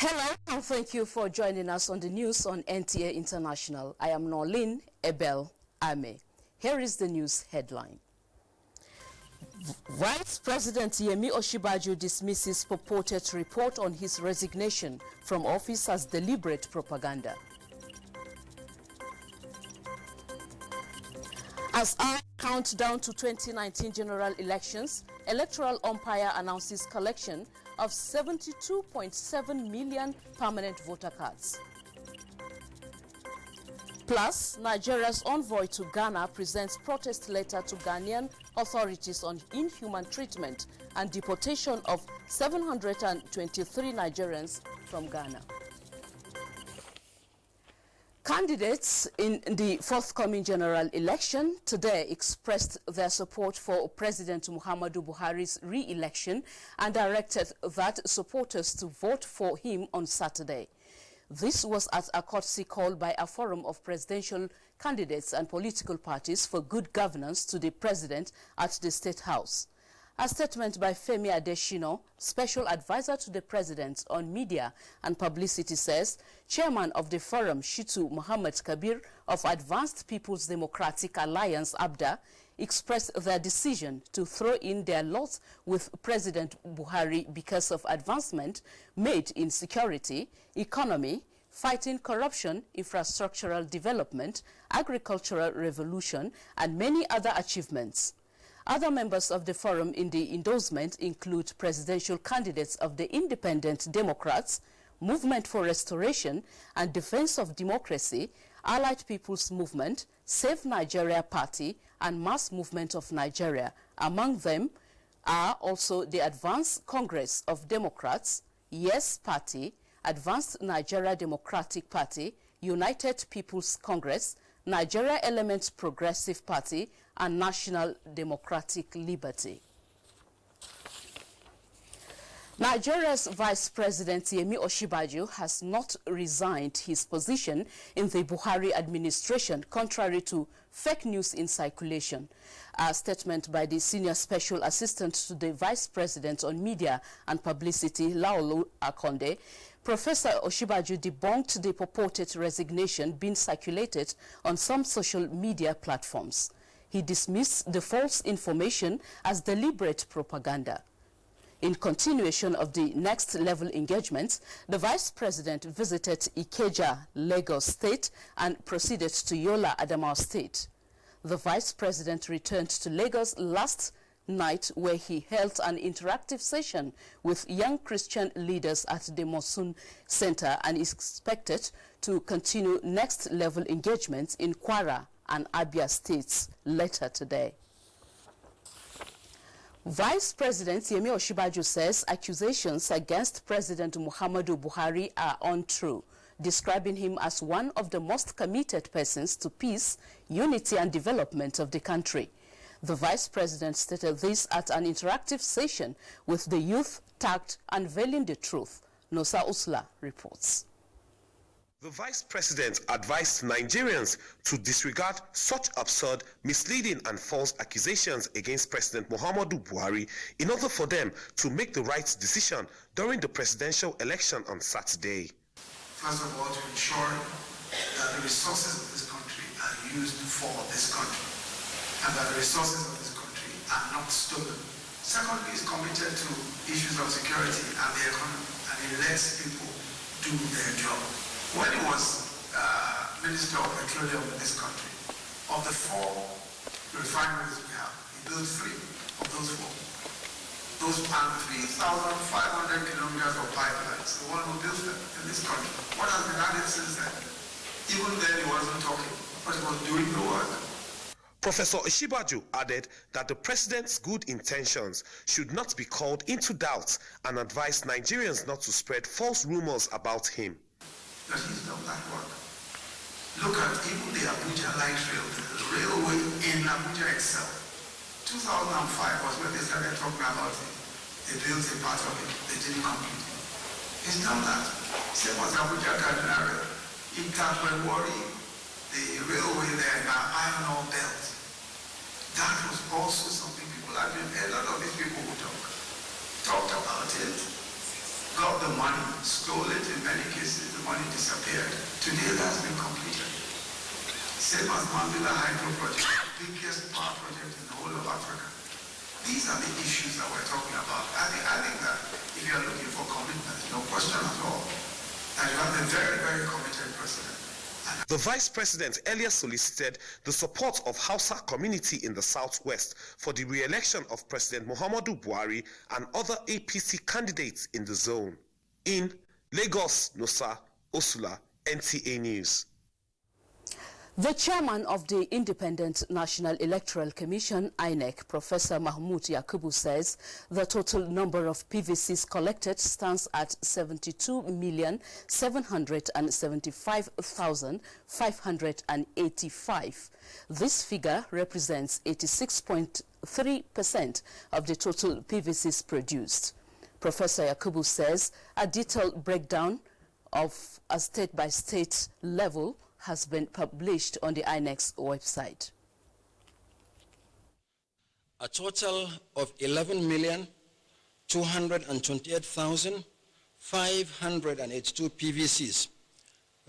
Hello and thank you for joining us on the news on NTA International. I am Norlin Ebel Ame. Here is the news headline. Vice President Yemi Osinbajo dismisses purported report on his resignation from office as deliberate propaganda. As I count down to 2019 general elections, Electoral umpire announces collection of 72.7 million permanent voter cards. Plus, Nigeria's envoy to Ghana presents protest letter to Ghanaian authorities on inhuman treatment and deportation of 723 Nigerians from Ghana. Candidates in the forthcoming general election today expressed their support for President Muhammadu Buhari's re-election and directed that supporters to vote for him on Saturday. This was at a courtesy call by a forum of presidential candidates and political parties for good governance to the president at the State House. A statement by Femi Adesina, special advisor to the president on media and publicity, says chairman of the forum, Shitu Muhammad Kabir of Advanced People's Democratic Alliance, ABDA, expressed their decision to throw in their lot with President Buhari because of advancement made in security, economy, fighting corruption, infrastructural development, agricultural revolution, and many other achievements. Other members of the forum in the endorsement include presidential candidates of the Independent Democrats, Movement for Restoration and Defense of Democracy, Allied People's Movement, Save Nigeria Party, and Mass Movement of Nigeria. Among them are also the Advanced Congress of Democrats, Yes Party, Advanced Nigeria Democratic Party, United People's Congress, Nigeria Elements Progressive Party, and National Democratic Liberty. Nigeria's Vice President Yemi Osinbajo has not resigned his position in the Buhari administration, contrary to fake news in circulation. A statement by the Senior Special Assistant to the Vice President on Media and Publicity, Laolu Akonde, Professor Osinbajo debunked the purported resignation being circulated on some social media platforms. He dismissed the false information as deliberate propaganda. In continuation of the next level engagements, the Vice President visited Ikeja, Lagos State, and proceeded to Yola, Adamawa State. The Vice President returned to Lagos last night, where he held an interactive session with young Christian leaders at the Mosun Center and is expected to continue next level engagements in Kwara and Abia states later today. Vice President Yemi Osinbajo says accusations against President Muhammadu Buhari are untrue, describing him as one of the most committed persons to peace, unity and development of the country. The Vice President stated this at an interactive session with the youth tagged Unveiling the Truth. Nosa Usla reports. The Vice President advised Nigerians to disregard such absurd, misleading and false accusations against President Muhammadu Buhari in order for them to make the right decision during the presidential election on Saturday. First of all, to ensure that the resources of this country are used for this country and that the resources of this country are not stolen. Secondly, is committed to issues of security and the economy, and he lets people do their job. When he was Minister of Petroleum in this country, of the 4 refineries we have, he built 3 of those 4. Those are 3,500 kilometers of pipelines, the one who built them in this country. What has been added since then? Even then he wasn't talking, but he was doing the work. Professor Osinbajo added that the president's good intentions should not be called into doubt and advised Nigerians not to spread false rumors about him. That he's done that work. Look at even the Abuja light rail, the railway in Abuja itself. 2005 was when they started talking about it. They built a part of it, they didn't complete it. He's done that. Same as Abuja Cardinal Rail. Itakwewori, the railway there now, iron ore belt. That was also something people have been, a lot of these people who talked about it, got the money, stole it in many cases, the money disappeared. Today that's been completed. Same as Mambila Hydro Project, the biggest power project in the whole of Africa. These are the issues that we're talking about. I think that if you're looking for commitment, no question at all, and you have a very, very committed president. The Vice President earlier solicited the support of Hausa community in the Southwest for the re-election of President Muhammadu Buhari and other APC candidates in the zone. In Lagos, Nosa Osula, NTA News. The chairman of the Independent National Electoral Commission, INEC, Professor Mahmoud Yakubu, says the total number of PVCs collected stands at 72,775,585. This figure represents 86.3% of the total PVCs produced. Professor Yakubu says a detailed breakdown of a state-by-state level has been published on the INEC's website. A total of 11,228,582 PVCs,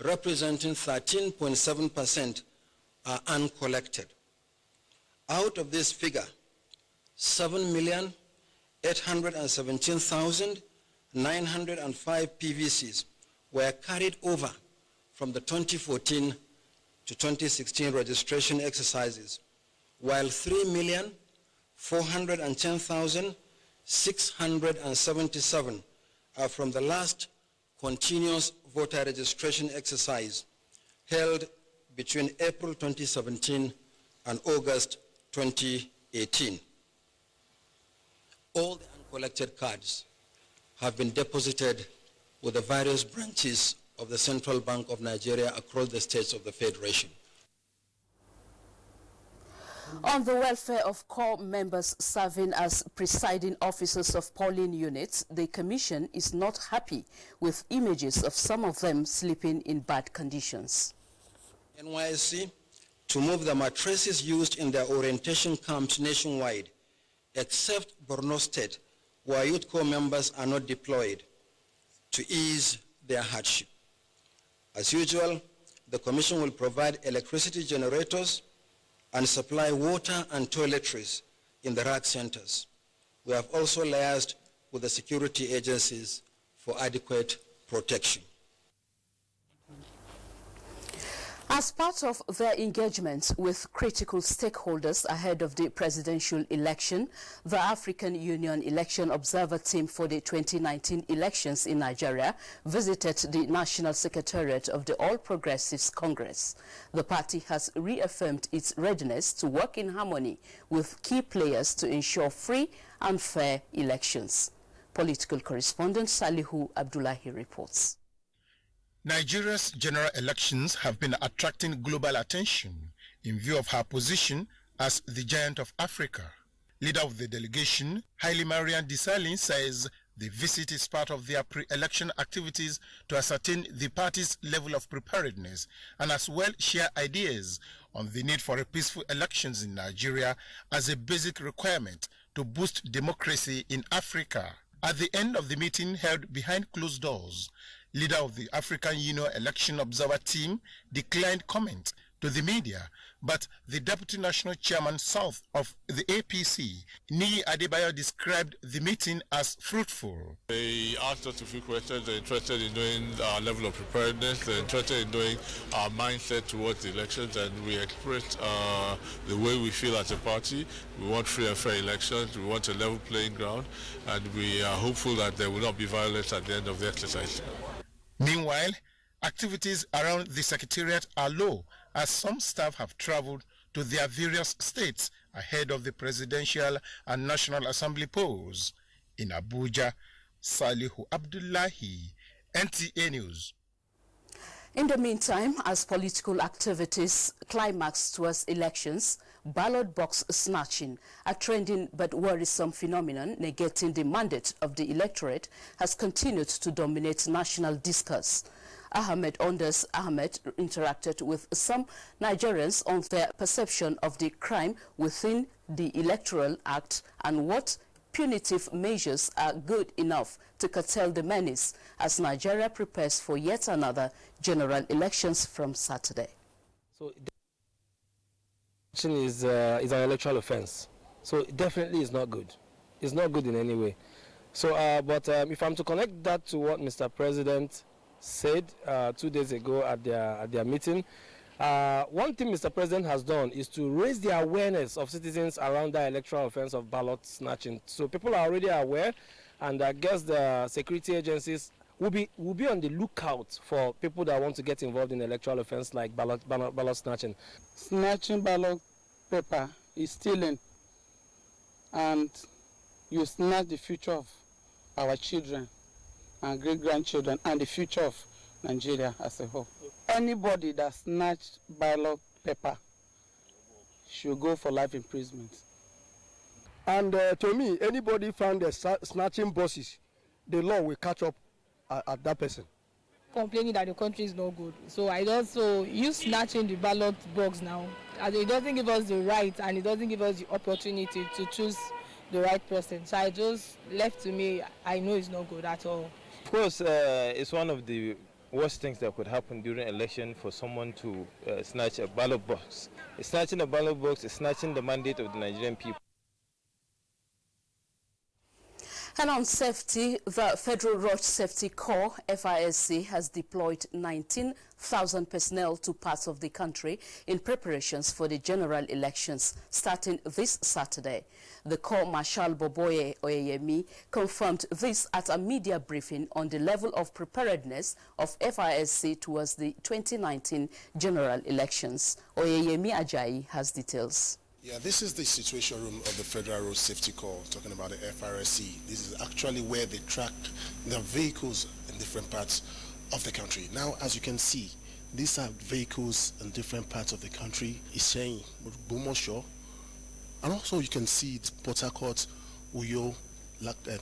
representing 13.7%, are uncollected. Out of this figure, 7,817,905 PVCs were carried over from the 2014 to 2016 registration exercises, while 3,410,677 are from the last continuous voter registration exercise held between April 2017 and August 2018. All the uncollected cards have been deposited with the various branches of the Central Bank of Nigeria across the states of the Federation. On the welfare of corps members serving as presiding officers of polling units, the Commission is not happy with images of some of them sleeping in bad conditions. NYSC to move the mattresses used in their orientation camps nationwide, except Borno State, where youth corps members are not deployed, to ease their hardship. As usual, the Commission will provide electricity generators and supply water and toiletries in the RAC centers. We have also liaised with the security agencies for adequate protection. As part of their engagement with critical stakeholders ahead of the presidential election, the African Union Election Observer Team for the 2019 elections in Nigeria visited the National Secretariat of the All Progressives Congress. The party has reaffirmed its readiness to work in harmony with key players to ensure free and fair elections. Political correspondent Salihu Abdullahi reports. Nigeria's general elections have been attracting global attention in view of her position as the giant of Africa. Leader of the delegation, Haile Mariam Desalegn, says the visit is part of their pre-election activities to ascertain the party's level of preparedness and as well share ideas on the need for a peaceful elections in Nigeria as a basic requirement to boost democracy in Africa. At the end of the meeting held behind closed doors, leader of the African Union Election Observer Team declined comment to the media, but the Deputy National Chairman South of the APC, Niyi Adebayo, described the meeting as fruitful. They asked us a few questions. They're interested in knowing our level of preparedness. They're interested in knowing our mindset towards the elections, and we expressed the way we feel as a party. We want free and fair elections. We want a level playing ground, and we are hopeful that there will not be violence at the end of the exercise. Meanwhile, activities around the Secretariat are low as some staff have traveled to their various states ahead of the Presidential and National Assembly polls. In Abuja, Salihu Abdullahi, NTA News. In the meantime, as political activities climax towards elections, ballot box snatching, a trending but worrisome phenomenon negating the mandate of the electorate, has continued to dominate national discourse. Endorse Ahmed interacted with some Nigerians on their perception of the crime within the Electoral Act and what punitive measures are good enough to curtail the menace as Nigeria prepares for yet another general elections from Saturday. So election is an electoral offense. So it definitely is not good. It's not good in any way. So, but if I'm to connect that to what Mr. President said 2 days ago at their meeting, one thing Mr. President has done is to raise the awareness of citizens around the electoral offense of ballot snatching. So people are already aware, and I guess the security agencies will be on the lookout for people that want to get involved in electoral offense like ballot snatching. Snatching ballot paper is stealing, and you snatch the future of our children and great-grandchildren and the future of Nigeria as a whole. Anybody that snatched ballot paper should go for life imprisonment. And to me, anybody found snatching buses, the law will catch up at that person. Complaining that the country is not good. So you snatching the ballot box now, as it doesn't give us the right and it doesn't give us the opportunity to choose the right person. So I just left to me, I know it's not good at all. Of course, it's one of the worst things that could happen during election for someone to snatch a ballot box. Snatching a ballot box is snatching the mandate of the Nigerian people. And on safety, the Federal Road Safety Corps, FISC, has deployed 19,000 personnel to parts of the country in preparations for the general elections starting this Saturday. The Corps Marshal Boboye Oyeyemi confirmed this at a media briefing on the level of preparedness of FISC towards the 2019 general elections. Oyeyemi Ajayi has details. Yeah, this is the situation room of the Federal Road Safety Corps, talking about the FRSC. This is actually where they track the vehicles in different parts of the country. Now, as you can see, these are vehicles in different parts of the country. Iseyin, Bomosho, and also you can see it's Port Harcourt, Uyo,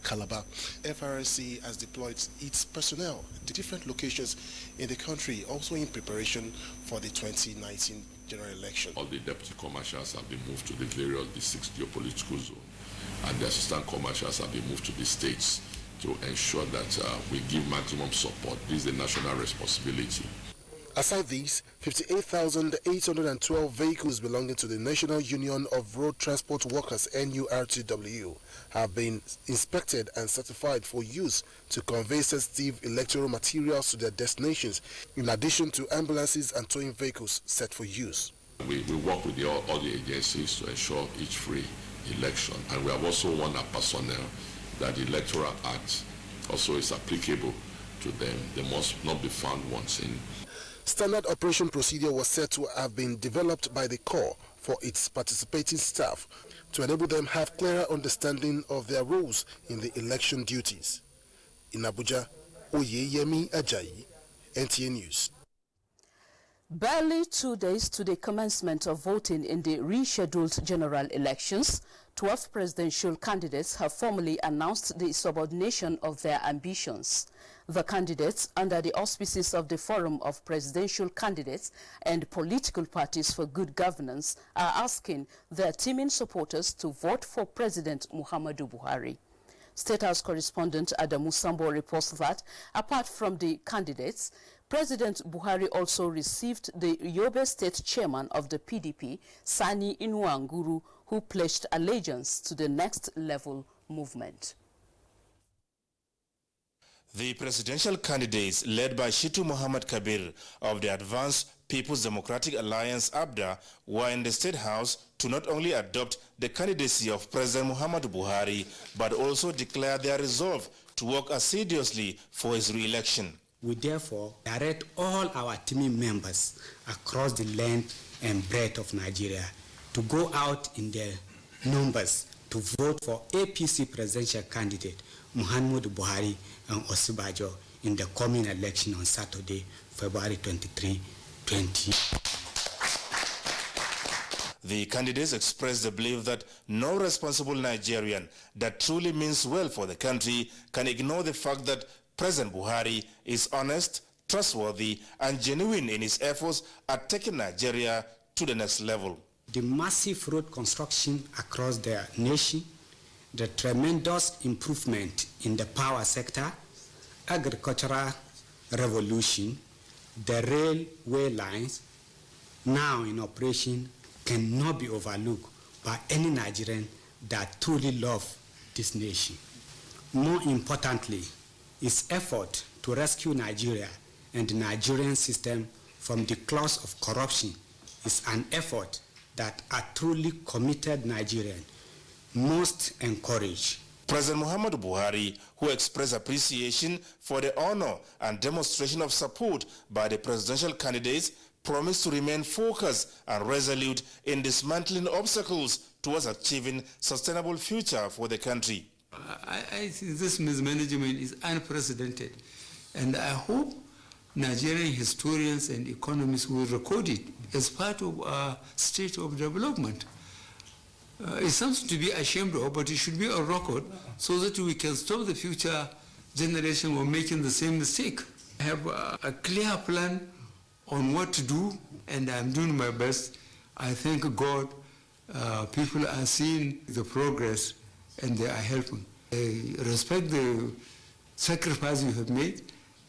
Calabar. FRSC has deployed its personnel to different locations in the country, also in preparation for the 2019 general election. All the deputy commercials have been moved to the various districts geopolitical zone, and the assistant commercials have been moved to the states to ensure that we give maximum support. This is a national responsibility. Aside these, 58,812 vehicles belonging to the National Union of Road Transport Workers (NURTW) have been inspected and certified for use to convey sensitive electoral materials to their destinations, in addition to ambulances and towing vehicles set for use. We work with all the agencies to ensure each free election, and we have also warned our personnel that the Electoral Act also is applicable to them. They must not be found wanting. Standard operation procedure was said to have been developed by the Corps for its participating staff to enable them have clearer understanding of their roles in the election duties. In Abuja, Oyeyemi Ajayi, NTA News. Barely 2 days to the commencement of voting in the rescheduled general elections, 12 presidential candidates have formally announced the subordination of their ambitions. The candidates, under the auspices of the Forum of Presidential Candidates and Political Parties for Good Governance, are asking their teaming supporters to vote for President Muhammadu Buhari. State House correspondent Adamu Sambo reports that, apart from the candidates, President Buhari also received the Yobe State Chairman of the PDP, Sani Inuanguru, who pledged allegiance to the Next Level movement. The presidential candidates, led by Shitu Muhammad Kabir of the Advanced People's Democratic Alliance (ABDA), were in the State House to not only adopt the candidacy of President Muhammadu Buhari, but also declare their resolve to work assiduously for his re-election. We therefore direct all our team members across the length and breadth of Nigeria to go out in their numbers to vote for APC presidential candidate Muhammadu Buhari and Osinbajo in the coming election on Saturday, February 23, 2020. The candidates expressed the belief that no responsible Nigerian that truly means well for the country can ignore the fact that President Buhari is honest, trustworthy, and genuine in his efforts at taking Nigeria to the next level. The massive road construction across the nation, the tremendous improvement in the power sector, agricultural revolution, the railway lines now in operation cannot be overlooked by any Nigerian that truly love this nation. More importantly, its effort to rescue Nigeria and the Nigerian system from the claws of corruption is an effort that a truly committed Nigerian must encourage. President Muhammadu Buhari, who expressed appreciation for the honor and demonstration of support by the presidential candidates, promised to remain focused and resolute in dismantling obstacles towards achieving sustainable future for the country. I think this mismanagement is unprecedented, and I hope Nigerian historians and economists will record it as part of our state of development. It's something to be ashamed of, but it should be a record so that we can stop the future generation from making the same mistake. I have a clear plan on what to do, and I'm doing my best. I thank God people are seeing the progress and they are helping. I respect the sacrifice you have made,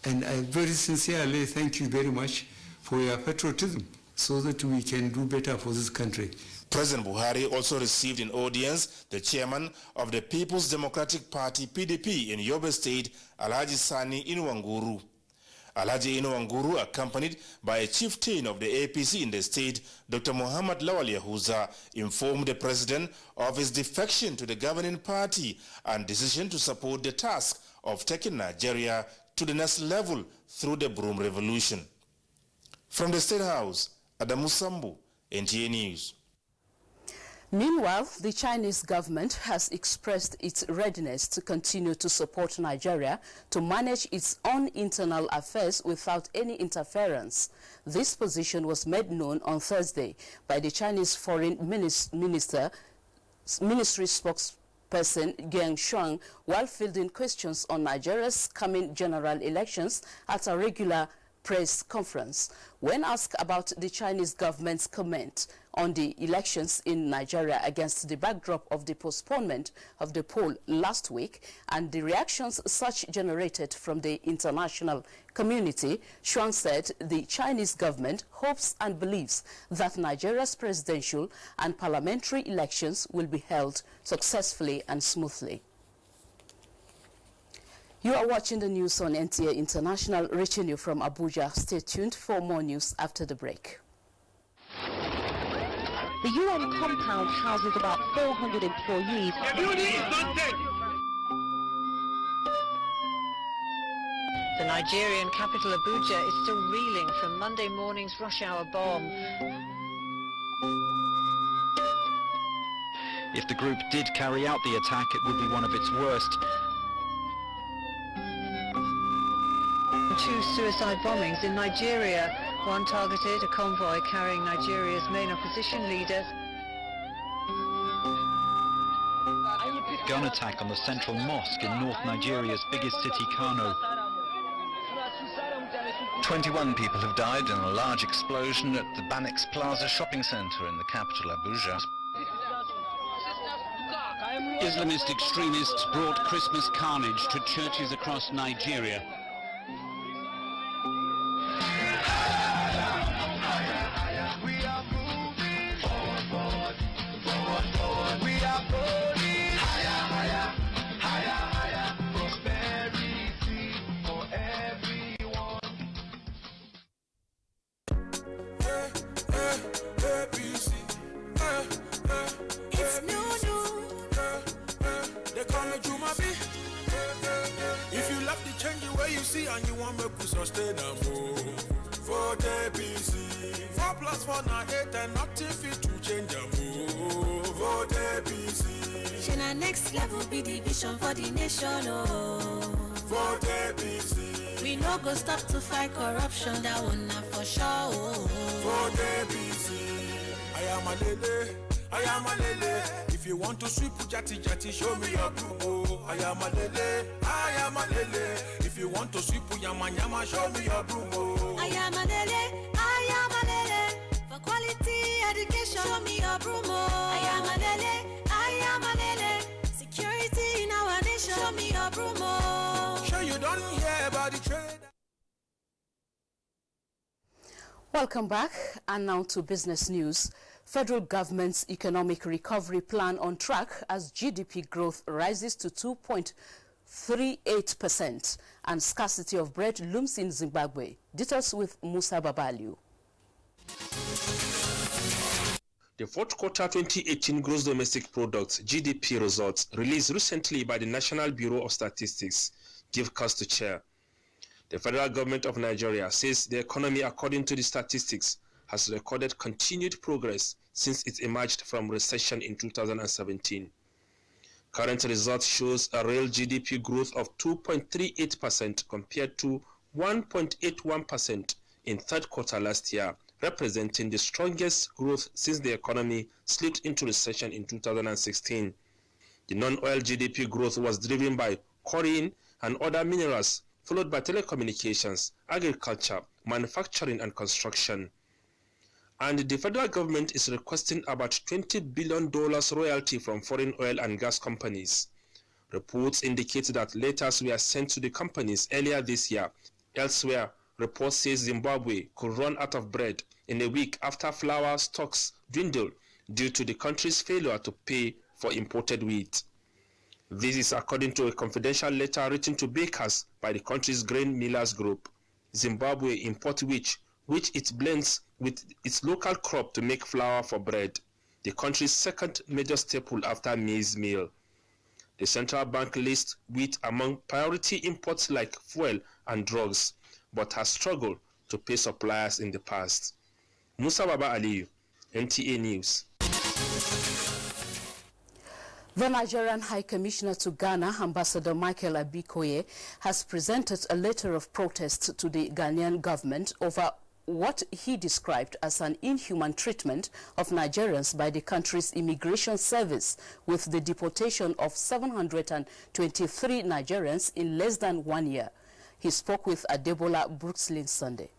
and I very sincerely thank you very much for your patriotism so that we can do better for this country. President Buhari also received in audience the chairman of the People's Democratic Party, PDP, in Yobe State, Alhaji Sani Inuwanguru. Alhaji Inuwanguru, accompanied by a chieftain of the APC in the state, Dr. Muhammad Lawal Yahuza, informed the president of his defection to the governing party and decision to support the task of taking Nigeria to the next level through the Broom Revolution. From the State House, Adamu Sambu, NTA News. Meanwhile, the Chinese government has expressed its readiness to continue to support Nigeria to manage its own internal affairs without any interference. This position was made known on Thursday by the Chinese Foreign Ministry spokesperson Geng Shuang while fielding questions on Nigeria's coming general elections at a regular press conference. When asked about the Chinese government's comment on the elections in Nigeria against the backdrop of the postponement of the poll last week and the reactions such generated from the international community, Shuang said the Chinese government hopes and believes that Nigeria's presidential and parliamentary elections will be held successfully and smoothly. You are watching the news on NTA International, reaching you from Abuja. Stay tuned for more news after the break. The UN compound houses about 400 employees. The Nigerian capital Abuja is still reeling from Monday morning's rush hour bomb. If the group did carry out the attack, it would be one of its worst. 2 suicide bombings in Nigeria. One targeted a convoy carrying Nigeria's main opposition leader. Gun attack on the central mosque in North Nigeria's biggest city, Kano. 21 people have died in a large explosion at the Banix Plaza shopping centre in the capital, Abuja. Islamist extremists brought Christmas carnage to churches across Nigeria. And you want me to sustain them for the BC 4+4 now 8 and nothing fit to change them for the BC. Shall next level be the vision for the nation for the BC. We no go stop to fight corruption, that one not for sure for the BC. I am a lele. If you want to sweep jati jati, show me your broom. I am a lele. If you want to sweep yama yama, show me your broom. I am a lele. For quality education, show me your broom. I am a lele. Security about the trade. Welcome back, and now to business news. Federal government's economic recovery plan on track as GDP growth rises to 2.38% and scarcity of bread looms in Zimbabwe. Details with Musa Babaliu. The fourth quarter 2018 gross domestic product (GDP) results released recently by the National Bureau of Statistics give cause to cheer. The federal government of Nigeria says the economy, according to the statistics, has recorded continued progress since it emerged from recession in 2017. Current results shows a real GDP growth of 2.38% compared to 1.81% in third quarter last year, representing the strongest growth since the economy slipped into recession in 2016. The non-oil GDP growth was driven by chlorine and other minerals, followed by telecommunications, agriculture, manufacturing and construction. And the federal government is requesting about $20 billion royalty from foreign oil and gas companies. Reports indicate that letters were sent to the companies earlier this year. Elsewhere, reports say Zimbabwe could run out of bread in a week after flour stocks dwindled due to the country's failure to pay for imported wheat. This is according to a confidential letter written to bakers by the country's grain millers group. Zimbabwe imports wheat, which it blends with its local crop to make flour for bread, the country's second major staple after maize meal. The central bank lists wheat among priority imports like fuel and drugs, but has struggled to pay suppliers in the past. Musa Baba Aliyu, NTA News. The Nigerian High Commissioner to Ghana, Ambassador Michael Abikoye, has presented a letter of protest to the Ghanaian government over what he described as an inhuman treatment of Nigerians by the country's immigration service, with the deportation of 723 Nigerians in less than 1 year. He spoke with Adebola Brookslyn Sunday.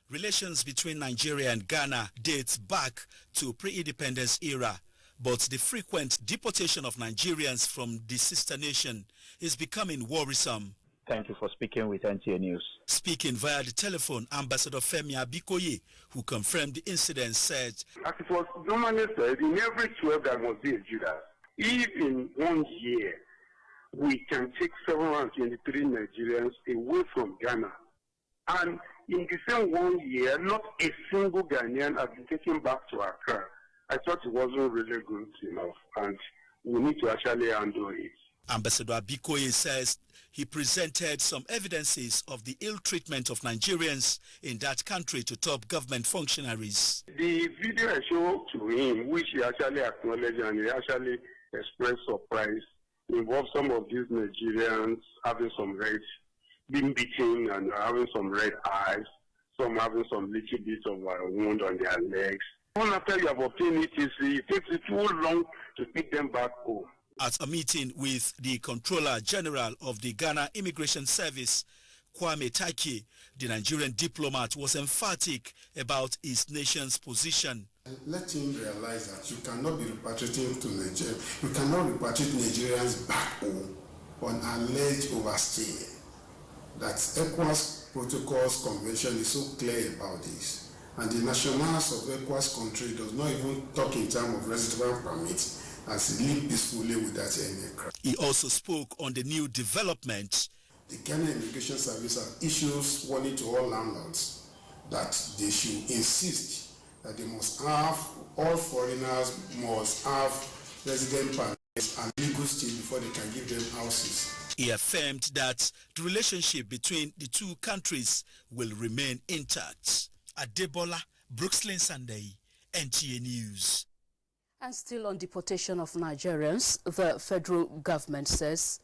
Relations between Nigeria and Ghana dates back to pre-independence era, but the frequent deportation of Nigerians from the sister nation is becoming worrisome. Thank you for speaking with NTA News. Speaking via the telephone, Ambassador Femi Abikoye, who confirmed the incident, said, as it was normally said, in every 12 there must be a Judas. If in 1 year we can take 723 Nigerians away from Ghana, and in the same 1 year, not a single Ghanaian has been taken back to Accra, I thought it wasn't really good enough, and we need to actually handle it. Ambassador Abikoye says he presented some evidences of the ill treatment of Nigerians in that country to top government functionaries. The video I showed to him, which he actually acknowledged and he actually expressed surprise, involved some of these Nigerians having some red, being beaten and having some red eyes, some having some little bit of a wound on their legs. One after you have obtained it, it takes it too long to pick them back home. At a meeting with the Controller General of the Ghana Immigration Service, Kwame Taki, the Nigerian diplomat was emphatic about his nation's position. Let him realize that you cannot be repatriating to Nigeria. You cannot repatriate Nigerians back home on alleged overstay. That ECOWAS Protocols Convention is so clear about this. And the nationals of ECOWAS country does not even talk in terms of resident permits as he live peacefully without any crime. He also spoke on the new development. The Ghana Immigration Service has issued warning to all landlords that they should insist that they must have, all foreigners must have resident permits and legal stay before they can give them houses. He affirmed that the relationship between the two countries will remain intact. Adebola Brookslyn Sunday, NTA News. And still on deportation of Nigerians, the federal government says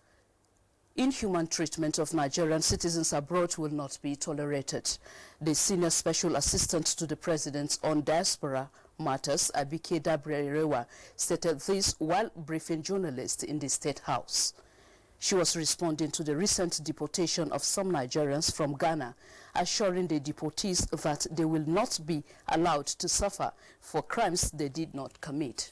inhuman treatment of Nigerian citizens abroad will not be tolerated. The senior special assistant to the president on diaspora matters, Abike Dabrerewa, stated this while briefing journalists in the State House. She was responding to the recent deportation of some Nigerians from Ghana, assuring the deportees that they will not be allowed to suffer for crimes they did not commit.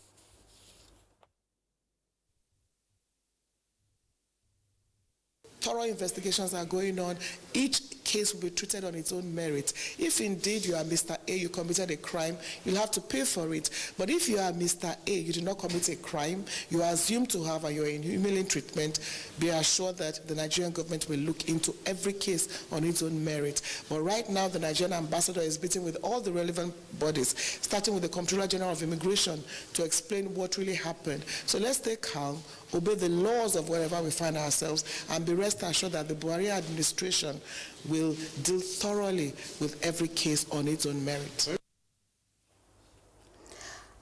thorough investigations are going on. Each case will be treated on its own merit. If indeed you are Mr. A, you committed a crime, you'll have to pay for it. But if you are Mr. A, you did not commit a crime, you are assumed to have, and you're in humane treatment, be assured that the Nigerian government will look into every case on its own merit. But right now, the Nigerian ambassador is meeting with all the relevant bodies, starting with the Comptroller General of Immigration, to explain what really happened. So let's stay calm, obey the laws of wherever we find ourselves, and be rest assured that the Buhari administration will deal thoroughly with every case on its own merit.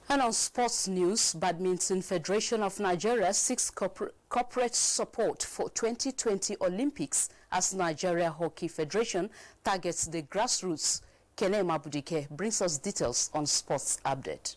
And on sports news, Badminton Federation of Nigeria seeks corporate support for 2020 Olympics as Nigeria Hockey Federation targets the grassroots. Kene Mabudike brings us details on Sports Update.